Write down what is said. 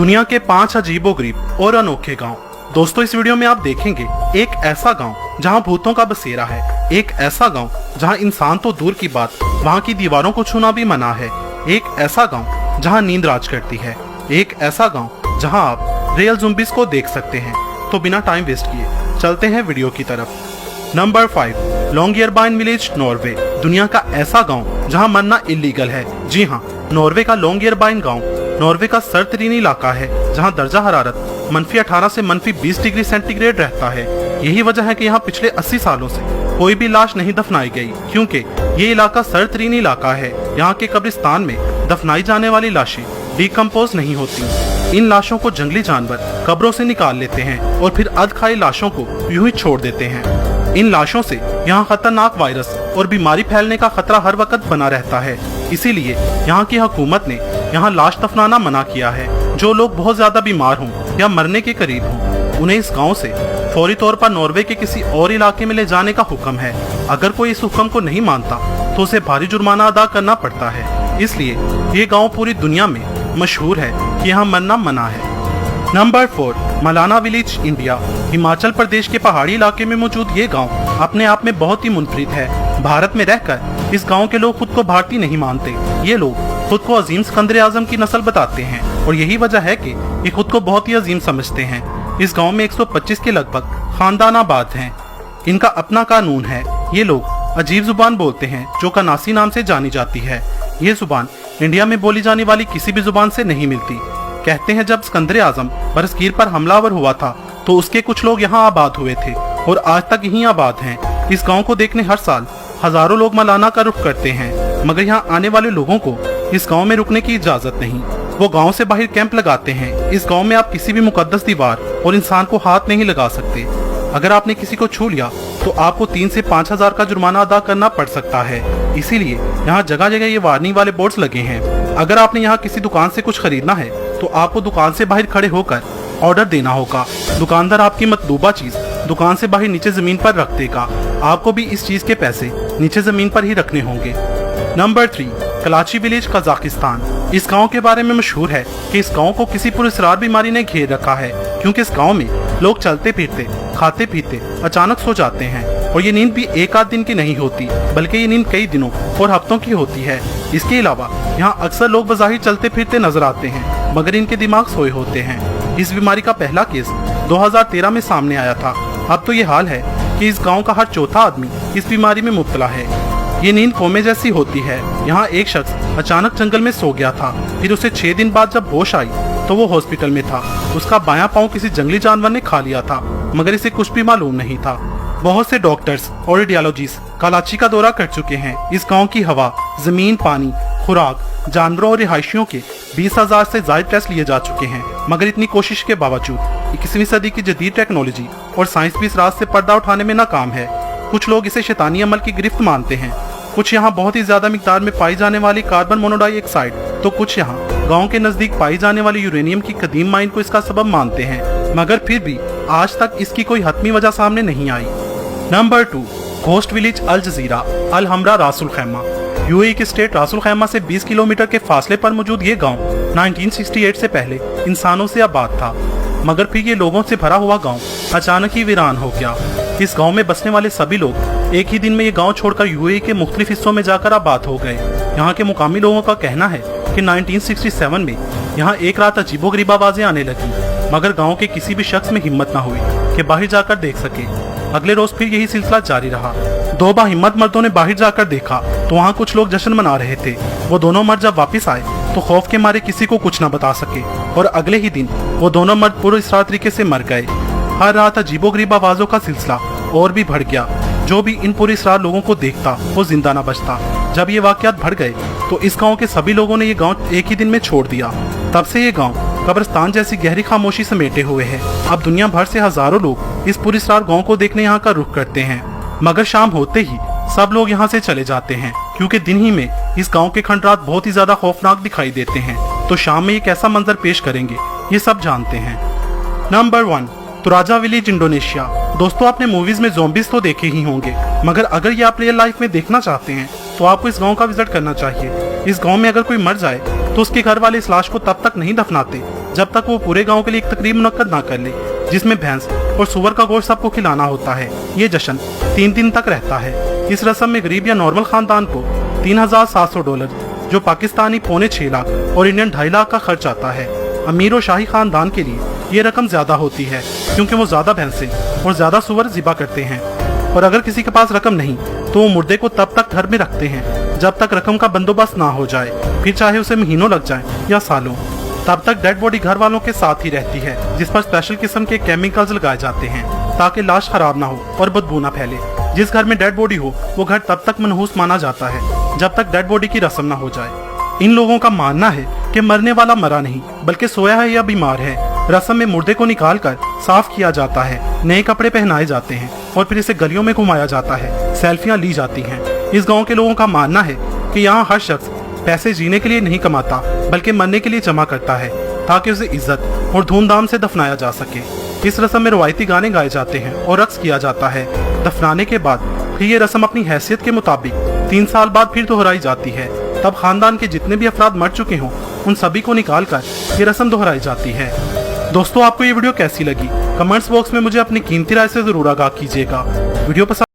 दुनिया के 5 अजीबोगरीब और अनोखे गांव। दोस्तों, इस वीडियो में आप देखेंगे एक ऐसा गांव जहां भूतों का बसेरा है, एक ऐसा गांव जहां इंसान तो दूर की बात वहां की दीवारों को छूना भी मना है, एक ऐसा गांव जहां नींद राज करती है, एक ऐसा गांव जहां आप रियल ज़ॉम्बीज़ को देख सकते हैं। तो बिना टाइम वेस्ट किए चलते हैं वीडियो की तरफ। Number 5, Longyearbyen village, Norway. दुनिया का ऐसा गांव जहां मरना इलीगल है। जी हां, नॉर्वे का लॉन्गियरबाइन गांव नॉर्वे का सर्दतरीन इलाका है जहां दर्जा हरारत -18 से -20 डिग्री सेंटीग्रेड रहता है। यही वजह है कि यहाँ पिछले 80 सालों से कोई भी लाश नहीं दफनाई गई, क्योंकि ये इलाका सर्दतरीन इलाका है। यहाँ के कब्रिस्तान में दफनाई जाने वाली लाशें डिकम्पोज नहीं होती। इन लाशों को जंगली जानवर कब्रों से निकाल लेते हैं और फिर अध खाई लाशों को यूं ही छोड़ देते हैं। इन लाशों से यहाँ खतरनाक वायरस और बीमारी फैलने का खतरा हर वक्त बना रहता है। इसीलिए यहाँ की हुकूमत ने यहाँ लाश दफनाना मना किया है। जो लोग बहुत ज्यादा बीमार हों या मरने के करीब हों, उन्हें इस गांव से फौरी तौर पर नॉर्वे के किसी और इलाके में ले जाने का हुक्म है। अगर कोई इस हुक्म को नहीं मानता तो उसे भारी जुर्माना अदा करना पड़ता है। इसलिए ये गांव पूरी दुनिया में मशहूर है कि यहाँ मरना मना है। Number 4, Malana village, India. Himachal Pradesh के पहाड़ी इलाके में मौजूद ये गांव अपने आप में बहुत ही मुनफरिद है। भारत में रहकर इस गांव के लोग खुद को भारतीय नहीं मानते। ये लोग खुद को अजीम सिकंदर आजम की नस्ल बताते हैं और यही वजह है कि ये खुद को बहुत ही अजीम समझते हैं। इस गांव में 125 के लगभग खानदान आबाद हैं। इनका अपना कानून है। ये लोग अजीब जुबान बोलते हैं जो कनासी नाम से जानी जाती है। ये जुबान इंडिया में बोली जाने वाली किसी भी जुबान से नहीं मिलती। कहते हैं जब सिकंदर आजम बरसगीर पर हमलावर हुआ था तो उसके कुछ लोग यहाँ आबाद हुए थे और आज तक यहीं आबाद हैं। इस गांव को देखने हर साल हजारों लोग मलाना का रुख करते हैं, मगर यहाँ आने वाले लोगों को इस गांव में रुकने की इजाजत नहीं। वो गांव से बाहर कैंप लगाते हैं। इस गांव में आप किसी भी मुकद्दस दीवार और इंसान को हाथ नहीं लगा सकते। अगर आपने किसी को छू लिया तो आपको 3 से 5 हजार का जुर्माना अदा करना पड़ सकता है। इसीलिए यहाँ जगह जगह ये वार्निंग वाले बोर्ड्स लगे हैं। अगर आपने यहाँ किसी दुकान से कुछ खरीदना है तो आपको दुकान से बाहर खड़े होकर ऑर्डर देना होगा। दुकानदार आपकी मतलूबा चीज दुकान से बाहर नीचे जमीन पर रख देगा। आपको भी इस चीज के पैसे नीचे जमीन पर ही रखने होंगे। Number 3, Kalachi village, Kazakhstan. इस गांव के बारे में मशहूर है कि इस गांव को किसी पुरस्कार बीमारी ने घेर रखा है, क्योंकि इस गांव में लोग चलते फिरते खाते पीते अचानक सो जाते हैं और ये नींद भी एक आध दिन की नहीं होती, बल्कि ये नींद कई दिनों और हफ्तों की होती है। इसके अलावा यहाँ अक्सर लोग बज़ाहिर चलते फिरते नजर आते हैं, मगर इनके दिमाग सोए होते हैं। इस बीमारी का पहला केस 2013 में सामने आया था। अब तो ये हाल है कि इस गांव का हर चौथा आदमी इस बीमारी में मुब्तला है। ये नींद कोमे जैसी होती है। यहाँ एक शख्स अचानक जंगल में सो गया था, फिर उसे 6 दिन बाद जब होश आई तो वो हॉस्पिटल में था। उसका बायां पांव किसी जंगली जानवर ने खा लिया था, मगर इसे कुछ भी मालूम नहीं था। बहुत से डॉक्टर्स और रेडियोलॉजिस्ट कराची का दौरा कर चुके हैं। इस गांव की हवा, जमीन, पानी, खुराक, जानवरों और रिहायशियों के 20,000 से ज्यादा टेस्ट लिए जा चुके हैं, मगर इतनी कोशिश के बावजूद 21वीं सदी की जदीद टेक्नोलॉजी और साइंस भी इस राज से पर्दा उठाने में नाकाम है। कुछ लोग इसे शैतानी अमल की गिरफ्त मानते हैं, कुछ यहाँ बहुत ही ज्यादा मिकदार में पाई जाने वाली कार्बन मोनोडाइऑक्साइड, तो कुछ यहाँ गांव के नजदीक पाई जाने वाली यूरेनियम की कदीम माइन को इसका सबब मानते हैं, मगर फिर भी आज तक इसकी कोई हतमी वजह सामने नहीं आई। नंबर 2, घोस्ट विलेज, अल जजीरा, अल हमरा, रासुल खैमा। यूएई के स्टेट रासुल खैमा से 20 किलोमीटर के फासले पर मौजूद ये गांव 1968 से पहले इंसानों से आबाद था, मगर फिर ये लोगों से भरा हुआ गांव अचानक ही वीरान हो गया। इस गांव में बसने वाले सभी लोग एक ही दिन में ये गांव छोड़कर यूएई के मुख्तलिफ हिस्सों में जाकर आबाद हो गए। यहाँ के मुकामी लोगों का कहना है कि 1967 में यहाँ एक रात अजीबोगरीब आवाजें आने लगी, मगर गांव के किसी भी शख्स में हिम्मत न हुई कि बाहर जाकर देख सके। अगले रोज फिर यही सिलसिला जारी रहा। 2 बाहिम्मत मर्दों ने बाहर जाकर देखा तो वहाँ कुछ लोग जश्न मना रहे थे। वो दोनों मर्द जब वापस आए तो खौफ के मारे किसी को कुछ न बता सके और अगले ही दिन वो दोनों मर्द पूरी इस तरीके से मर गए। हर रात अजीबोगरीब आवाजों का सिलसिला और भी बढ़ गया। जो भी इन पूरी इसरार लोगों को देखता वो जिंदा न बचता। जब ये वाकयात बढ़ गए तो इस गांव के सभी लोगों ने ये गांव एक ही दिन में छोड़ दिया। तब से ये गांव कब्रिस्तान जैसी गहरी खामोशी समेटे हुए है। अब दुनिया भर से हजारों लोग इस पूरी इसरार गांव को देखने यहाँ का रुख करते हैं, मगर शाम होते ही सब लोग यहाँ से चले जाते हैं, क्योंकि दिन ही में इस गांव के खंडरात बहुत ही ज्यादा खौफनाक दिखाई देते हैं। तो शाम में ये कैसा मंजर पेश करेंगे ये सब जानते हैं। Number 1, Toraja village, Indonesia. दोस्तों, आपने मूवीज में ज़ॉम्बीज़ तो देखे ही होंगे, मगर अगर ये आप रियल लाइफ में देखना चाहते हैं तो आपको इस गांव का विजिट करना चाहिए। इस गांव में अगर कोई मर जाए तो उसके घर वाले इस लाश को तब तक नहीं दफनाते जब तक वो पूरे गांव के लिए एक तकरीब मुनक्कद ना कर ले, जिसमें भैंस और सुअर का गोश्त सबको खिलाना होता है। ये जश्न 3 दिन तक रहता है। इस रस्म में गरीब या नॉर्मल खानदान को $3,700, जो पाकिस्तानी $6.25 लाख और इंडियन 2.5 लाख का खर्च आता है। अमीर और शाही खानदान के लिए ये रकम ज्यादा होती है, क्योंकि वो ज्यादा भैंसें और ज्यादा सुअर ज़िबा करते हैं। और अगर किसी के पास रकम नहीं तो वो मुर्दे को तब तक घर में रखते हैं जब तक रकम का बंदोबस्त ना हो जाए, फिर चाहे उसे महीनों लग जाए या सालों। तब तक डेड बॉडी घर वालों के साथ ही रहती है, जिस पर स्पेशल किस्म के केमिकल्स लगाए जाते हैं ताकि लाश खराब ना हो और बदबू ना फैले। जिस घर में डेड बॉडी हो वो घर तब तक मनहूस माना जाता है जब तक डेड बॉडी की रस्म ना हो जाए। इन लोगों का मानना है कि मरने वाला मरा नहीं बल्कि सोया है या बीमार है। रस्म में मुर्दे को निकाल कर साफ किया जाता है, नए कपड़े पहनाए जाते हैं और फिर इसे गलियों में घुमाया जाता है, सेल्फियां ली जाती हैं। इस गांव के लोगों का मानना है कि यहाँ हर शख्स पैसे जीने के लिए नहीं कमाता बल्कि मरने के लिए जमा करता है ताकि उसे इज्जत और धूमधाम से दफनाया जा सके। इस रस्म में रवायती गाने गाए जाते हैं और रक्स किया जाता है। दफनाने के बाद फिर ये रस्म अपनी हैसियत के मुताबिक 3 साल बाद फिर दोहराई जाती है। तब खानदान के जितने भी अफराद मर चुके हों उन सभी को निकाल कर ये रस्म दोहराई जाती है। दोस्तों, आपको ये वीडियो कैसी लगी? कमेंट्स बॉक्स में मुझे अपनी कीमती राय से जरूर आगाह कीजिएगा। वीडियो पसंद